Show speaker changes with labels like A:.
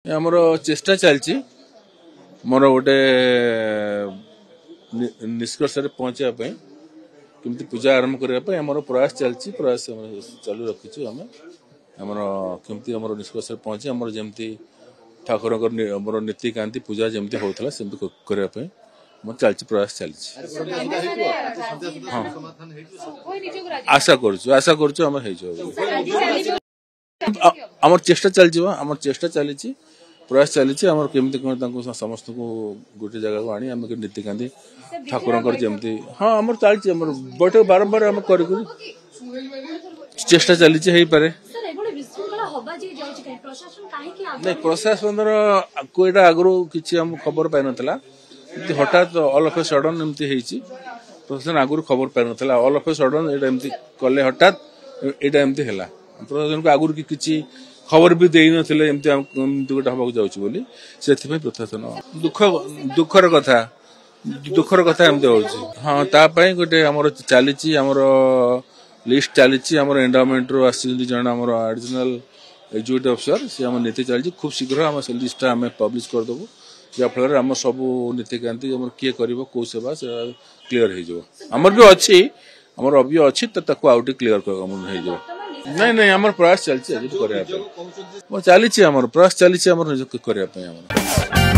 A: आमर चेष्टा चलची मोर गोटे निष्कर्ष पहुंचापी केमती पूजा आरंभ करने आम प्रयास चलती प्रयास चालू रखीचु आम आमर केमती आम निष्कर्ष पहुंचे आमर जमती ठाकुर आमर नीतिकांति पूजा जमती होता सेमती करने मोर चलती प्रयास चलती हाँ आशा करूँ आम आमर चेष्टा चलती आमर चेष्टा चली प्रयास चली केमती कौन समस्त को गोटे जगह को आनी आम नीतिकांति ठाकुर जमती हाँ आमर चलती बैठक बारंबार आम कर चेष्टा चली हो पारे नहीं प्रशासन को यहाँ आगु किसी आम खबर पाई नाला हठात ऑल ऑफ ए सडन एमती प्रशासन आगु खबर पाई नाला ऑल ऑफ ए सडन ये कले हठात यहाँ एमती है प्रशासन को आगु किसी खबर भी दे नथिले एमती गोटे हवाक जाउछि बोली से प्रशासन दुखर कथा एमती होछि हाँ तापाई गोटे आमर चली आमर लिस्ट चली आमर एंडामेंट रो आसी जन आमर एडिशनल एग्जीक्यूटिव अफिसर से आम नीति चली खूब शीघ्र आम से लिस्ट आम पब्लिश करदेबू जहाँफल आम सब नीतिकांति आम किए कर कौ सेवा से क्लीयर होमर भी अच्छी आमर अभी अच्छी तो आउट क्लीयर हो नहीं नहीं आमर प्रयास चलती चली प्रयास चली करने